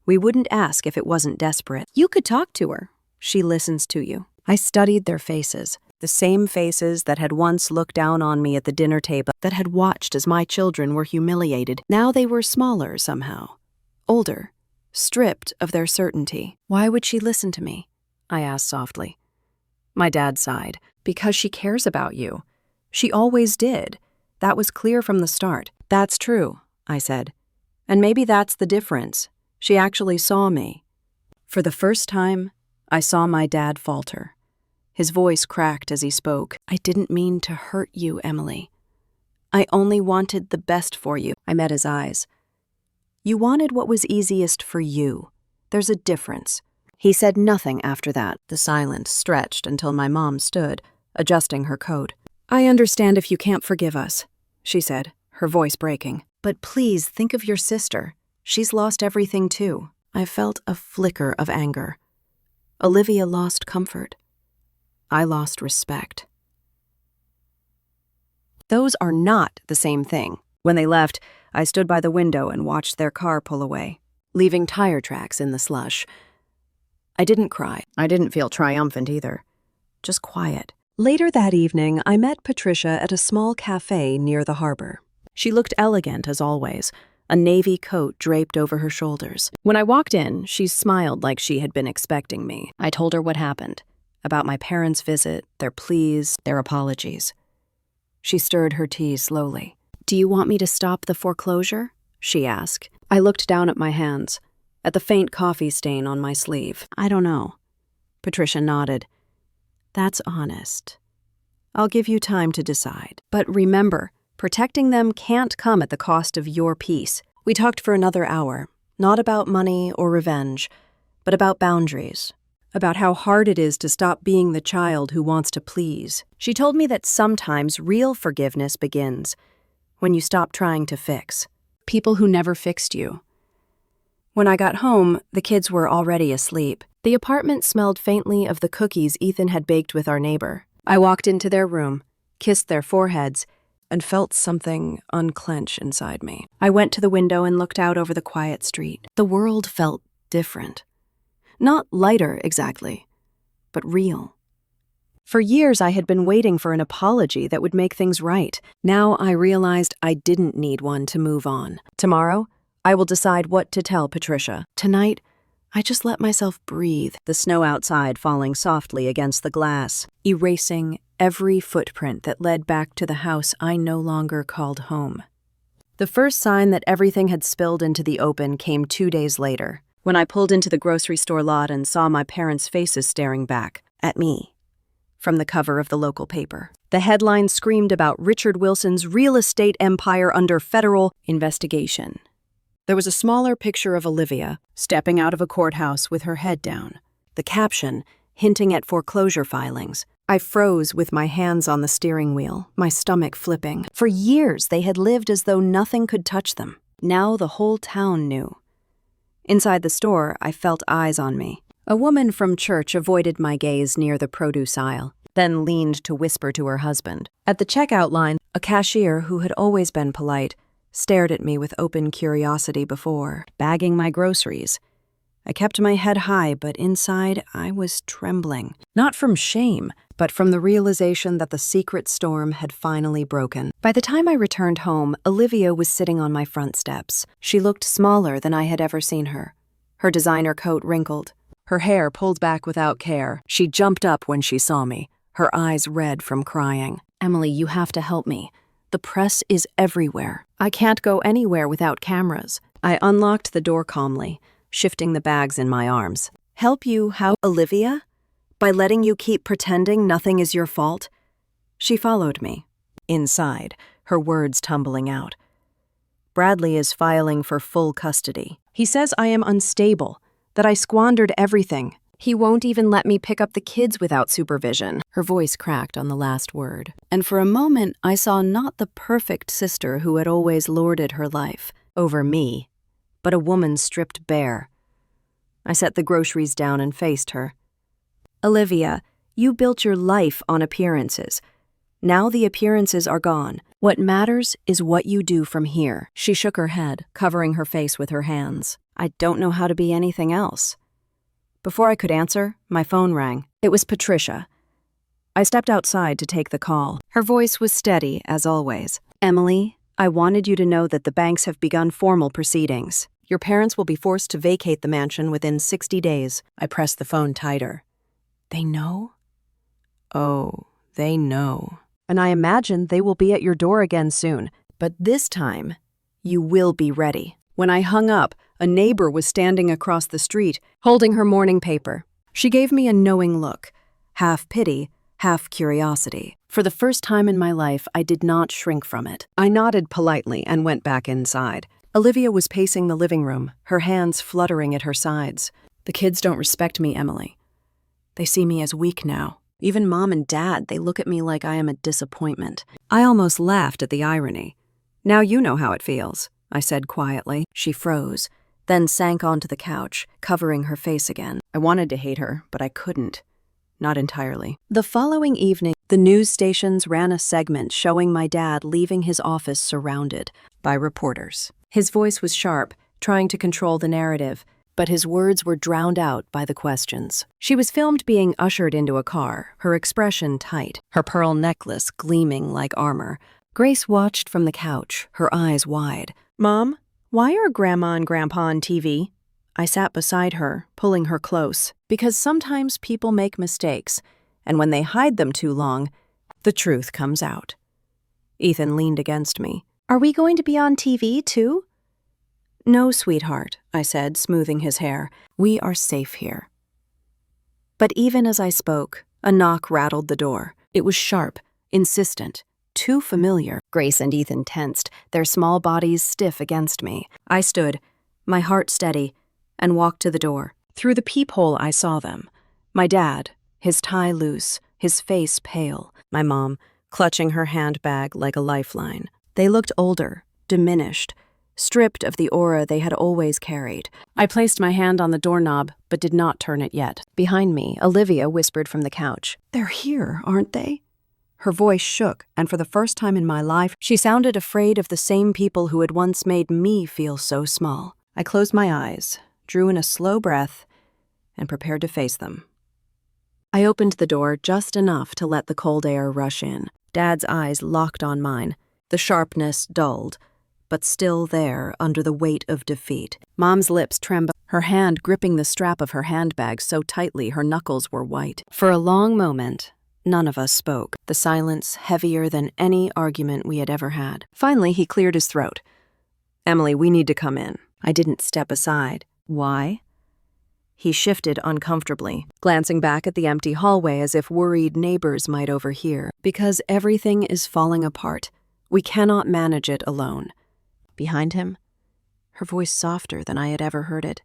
"We wouldn't ask if it wasn't desperate. You could talk to her. She listens to you." I studied their faces, the same faces that had once looked down on me at the dinner table, that had watched as my children were humiliated. Now they were smaller somehow, older, stripped of their certainty. "Why would she listen to me?" I asked softly. My dad sighed. "Because she cares about you. She always did. That was clear from the start. That's true, I said. And maybe that's the difference. She actually saw me. For the first time, I saw my dad falter. His voice cracked as he spoke. I didn't mean to hurt you, Emily. I only wanted the best for you. I met his eyes. You wanted what was easiest for you. There's a difference. He said nothing after that. The silence stretched until my mom stood, adjusting her coat. I understand if you can't forgive us, she said, her voice breaking. But please think of your sister. She's lost everything too. I felt a flicker of anger. Olivia lost comfort. I lost respect. Those are not the same thing. When they left, I stood by the window and watched their car pull away, leaving tire tracks in the slush. I didn't cry. I didn't feel triumphant either. Just quiet. Later that evening, I met Patricia at a small cafe near the harbor. She looked elegant as always, a navy coat draped over her shoulders. When I walked in, she smiled like she had been expecting me. I told her what happened, about my parents' visit, their pleas, their apologies. She stirred her tea slowly. Do you want me to stop the foreclosure? She asked. I looked down at my hands, at the faint coffee stain on my sleeve. I don't know. Patricia nodded. That's honest. I'll give you time to decide. But remember, protecting them can't come at the cost of your peace. We talked for another hour, not about money or revenge, but about boundaries, about how hard it is to stop being the child who wants to please. She told me that sometimes real forgiveness begins when you stop trying to fix people who never fixed you. When I got home, the kids were already asleep. The apartment smelled faintly of the cookies Ethan had baked with our neighbor. I walked into their room, kissed their foreheads, and felt something unclench inside me. I went to the window and looked out over the quiet street. The world felt different. Not lighter, exactly, but real. For years, I had been waiting for an apology that would make things right. Now I realized I didn't need one to move on. Tomorrow, I will decide what to tell Patricia. Tonight, I just let myself breathe, the snow outside falling softly against the glass, erasing every footprint that led back to the house I no longer called home. The first sign that everything had spilled into the open came 2 days later, when I pulled into the grocery store lot and saw my parents' faces staring back at me from the cover of the local paper. The headline screamed about Richard Wilson's real estate empire under federal investigation. There was a smaller picture of Olivia stepping out of a courthouse with her head down. The caption, hinting at foreclosure filings. I froze with my hands on the steering wheel, my stomach flipping. For years, they had lived as though nothing could touch them. Now the whole town knew. Inside the store, I felt eyes on me. A woman from church avoided my gaze near the produce aisle, then leaned to whisper to her husband. At the checkout line, a cashier who had always been polite stared at me with open curiosity before bagging my groceries. I kept my head high, but inside I was trembling. Not from shame, but from the realization that the secret storm had finally broken. By the time I returned home, Olivia was sitting on my front steps. She looked smaller than I had ever seen her. Her designer coat wrinkled, her hair pulled back without care. She jumped up when she saw me, her eyes red from crying. Emily, you have to help me. The press is everywhere. I can't go anywhere without cameras. I unlocked the door calmly, shifting the bags in my arms. Help you how, Olivia? By letting you keep pretending nothing is your fault? She followed me. Inside, her words tumbling out. Bradley is filing for full custody. He says I am unstable, that I squandered everything. He won't even let me pick up the kids without supervision. Her voice cracked on the last word. And for a moment, I saw not the perfect sister who had always lorded her life over me, but a woman stripped bare. I set the groceries down and faced her. Olivia, you built your life on appearances. Now the appearances are gone. What matters is what you do from here. She shook her head, covering her face with her hands. I don't know how to be anything else. Before I could answer, my phone rang. It was Patricia. I stepped outside to take the call. Her voice was steady, as always. Emily, I wanted you to know that the banks have begun formal proceedings. Your parents will be forced to vacate the mansion within 60 days. I pressed the phone tighter. They know? Oh, they know. and I imagine they will be at your door again soon. But this time, you will be ready." When I hung up, a neighbor was standing across the street, holding her morning paper. She gave me a knowing look, half pity, half curiosity. For the first time in my life, I did not shrink from it. I nodded politely and went back inside. Olivia was pacing the living room, her hands fluttering at her sides. "The kids don't respect me, Emily. They see me as weak now. Even Mom and Dad, they look at me like I am a disappointment." I almost laughed at the irony. "Now you know how it feels," I said quietly. She froze, then sank onto the couch, covering her face again. I wanted to hate her, but I couldn't. Not entirely. The following evening, the news stations ran a segment showing my dad leaving his office surrounded by reporters. His voice was sharp, trying to control the narrative, but his words were drowned out by the questions. She was filmed being ushered into a car, her expression tight, her pearl necklace gleaming like armor. Grace watched from the couch, her eyes wide. "Mom, why are Grandma and Grandpa on TV?" I sat beside her, pulling her close, because sometimes people make mistakes, and when they hide them too long, the truth comes out. Ethan leaned against me. "Are we going to be on TV too?" "No, sweetheart," I said, smoothing his hair. "We are safe here." But even as I spoke, a knock rattled the door. It was sharp, insistent, too familiar. Grace and Ethan tensed, their small bodies stiff against me. I stood, my heart steady, and walked to the door. Through the peephole I saw them. My dad, his tie loose, his face pale. My mom, clutching her handbag like a lifeline. They looked older, diminished, stripped of the aura they had always carried. I placed my hand on the doorknob, but did not turn it yet. Behind me, Olivia whispered from the couch, "They're here, aren't they?" Her voice shook, and for the first time in my life, she sounded afraid of the same people who had once made me feel so small. I closed my eyes, drew in a slow breath, and prepared to face them. I opened the door just enough to let the cold air rush in. Dad's eyes locked on mine, the sharpness dulled, but still there under the weight of defeat. Mom's lips trembled, her hand gripping the strap of her handbag so tightly her knuckles were white. For a long moment, none of us spoke, the silence heavier than any argument we had ever had. Finally, he cleared his throat. "Emily, we need to come in." I didn't step aside. "Why?" He shifted uncomfortably, glancing back at the empty hallway as if worried neighbors might overhear. "Because everything is falling apart. We cannot manage it alone." Behind him, her voice softer than I had ever heard it.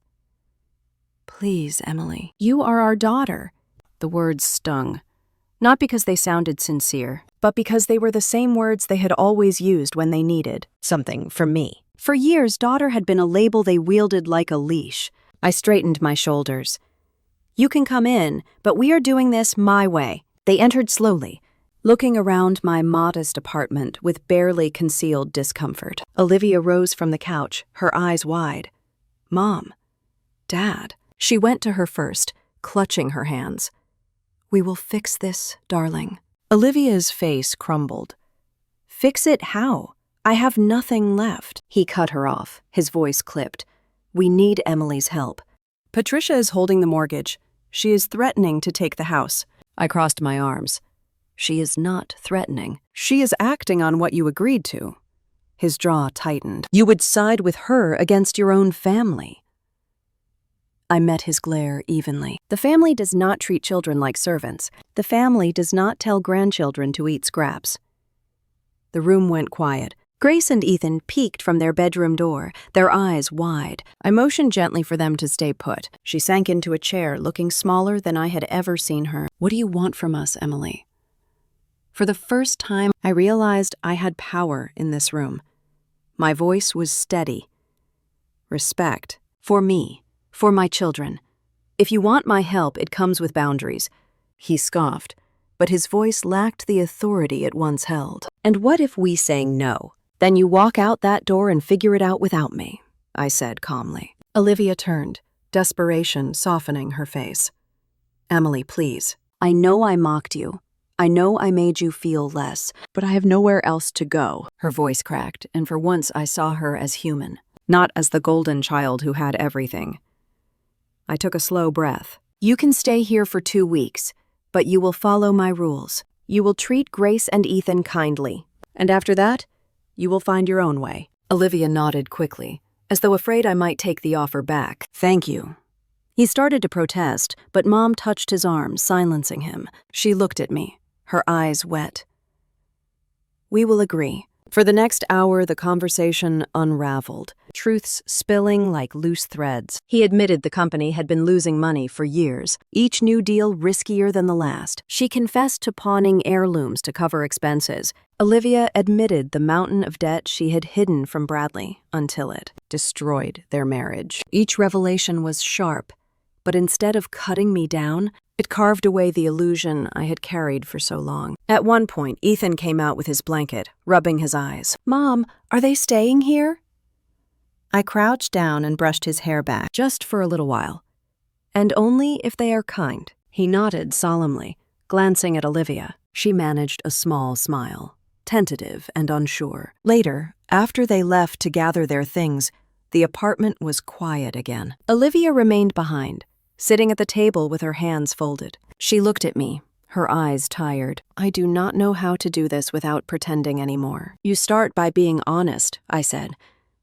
"Please, Emily, you are our daughter." The words stung, not because they sounded sincere, but because they were the same words they had always used when they needed something from me. For years, daughter had been a label they wielded like a leash. I straightened my shoulders. "You can come in, but we are doing this my way." They entered slowly, looking around my modest apartment with barely concealed discomfort. Olivia rose from the couch, her eyes wide. "Mom, Dad." She went to her first, clutching her hands. "We will fix this, darling." Olivia's face crumbled. "Fix it how? I have nothing left." He cut her off, his voice clipped. "We need Emily's help. Patricia is holding the mortgage. She is threatening to take the house." I crossed my arms. "She is not threatening. She is acting on what you agreed to." His jaw tightened. "You would side with her against your own family." I met his glare evenly. The family does not treat children like servants. The family does not tell grandchildren to eat scraps. The room went quiet. Grace and Ethan peeked from their bedroom door, their eyes wide. I motioned gently for them to stay put. She sank into a chair, looking smaller than I had ever seen her. "What do you want from us, Emily?" For the first time, I realized I had power in this room. My voice was steady. "Respect. For me. For my children. If you want my help, it comes with boundaries." He scoffed, but his voice lacked the authority it once held. "And what if we say no? Then you walk out that door and figure it out without me," I said calmly. Olivia turned, desperation softening her face. "Emily, please. I know I mocked you. I know I made you feel less, but I have nowhere else to go." Her voice cracked, and for once I saw her as human, not as the golden child who had everything. I took a slow breath. "You can stay here for 2 weeks, but you will follow my rules. You will treat Grace and Ethan kindly, and after that, you will find your own way." Olivia nodded quickly, as though afraid I might take the offer back. "Thank you." He started to protest, but Mom touched his arm, silencing him. She looked at me, her eyes wet. "We will agree." For the next hour, the conversation unraveled, truths spilling like loose threads. He admitted the company had been losing money for years, each new deal riskier than the last. She confessed to pawning heirlooms to cover expenses. Olivia admitted the mountain of debt she had hidden from Bradley until it destroyed their marriage. Each revelation was sharp, but instead of cutting me down, it carved away the illusion I had carried for so long. At one point, Ethan came out with his blanket, rubbing his eyes. "Mom, are they staying here?" I crouched down and brushed his hair back, just for a little while. "And only if they are kind." He nodded solemnly, glancing at Olivia. She managed a small smile, tentative and unsure. Later, after they left to gather their things, the apartment was quiet again. Olivia remained behind, sitting at the table with her hands folded. She looked at me, her eyes tired. "I do not know how to do this without pretending anymore." "You start by being honest," I said.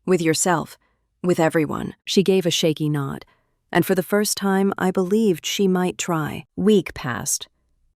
"With yourself, with everyone." She gave a shaky nod, and for the first time I believed she might try. Week passed.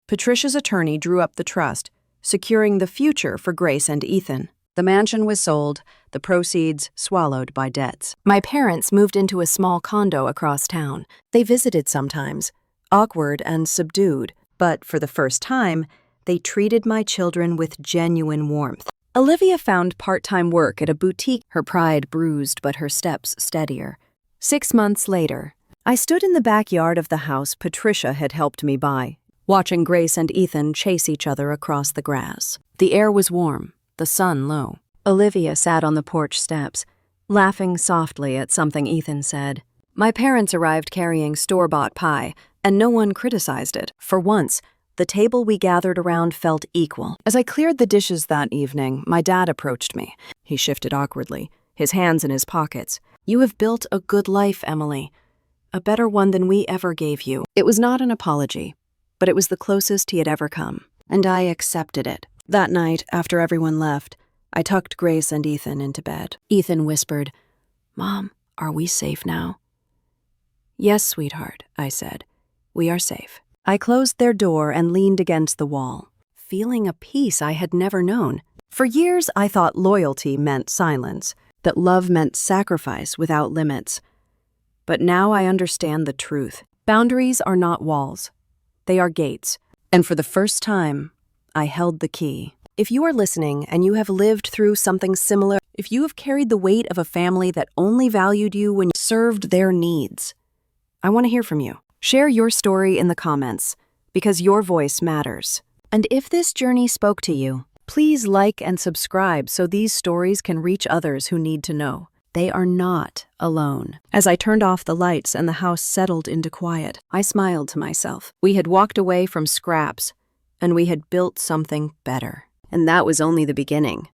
Patricia's attorney drew up the trust, securing the future for Grace and Ethan. The mansion was sold, the proceeds swallowed by debts. My parents moved into a small condo across town. They visited sometimes, awkward and subdued, but for the first time, they treated my children with genuine warmth. Olivia found part-time work at a boutique, her pride bruised but her steps steadier. 6 months later, I stood in the backyard of the house Patricia had helped me buy, watching Grace and Ethan chase each other across the grass. The air was warm, the sun low. Olivia sat on the porch steps, laughing softly at something Ethan said. My parents arrived carrying store-bought pie, and no one criticized it. For once, the table we gathered around felt equal. As I cleared the dishes that evening, my dad approached me. He shifted awkwardly, his hands in his pockets. "You have built a good life, Emily. A better one than we ever gave you." It was not an apology, but it was the closest he had ever come, and I accepted it. That night, after everyone left, I tucked Grace and Ethan into bed. Ethan whispered, "Mom, are we safe now?" "Yes, sweetheart," I said. "We are safe." I closed their door and leaned against the wall, feeling a peace I had never known. For years, I thought loyalty meant silence, that love meant sacrifice without limits. But now I understand the truth. Boundaries are not walls. They are gates. And for the first time, I held the key. If you are listening and you have lived through something similar, if you have carried the weight of a family that only valued you when you served their needs, I want to hear from you. Share your story in the comments, because your voice matters. And if this journey spoke to you, please like and subscribe so these stories can reach others who need to know. They are not alone. As I turned off the lights and the house settled into quiet, I smiled to myself. We had walked away from scraps, and we had built something better. And that was only the beginning.